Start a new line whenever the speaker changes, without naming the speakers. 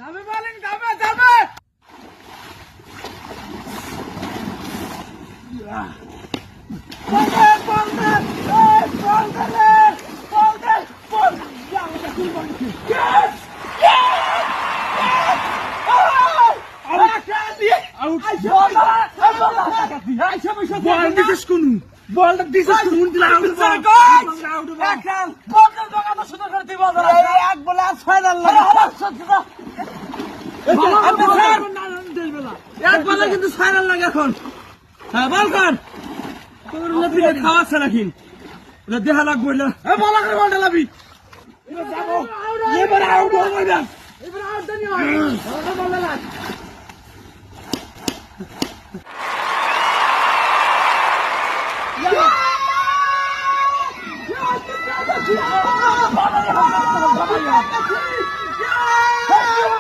যাবে বলেন যাবে যাবে বলটা দিছিস কোন দিলা এক বলে আর ফাইনাল এক বলে কিন্তু ফাইনাল লাগে এখন হ্যাঁ বল কর তোর লতিকে খাওয়াচ্ছে নাকি দেখা লাগবো বলা করে বলটা লাবি এবার আউট হয়ে যাবে এবার আউট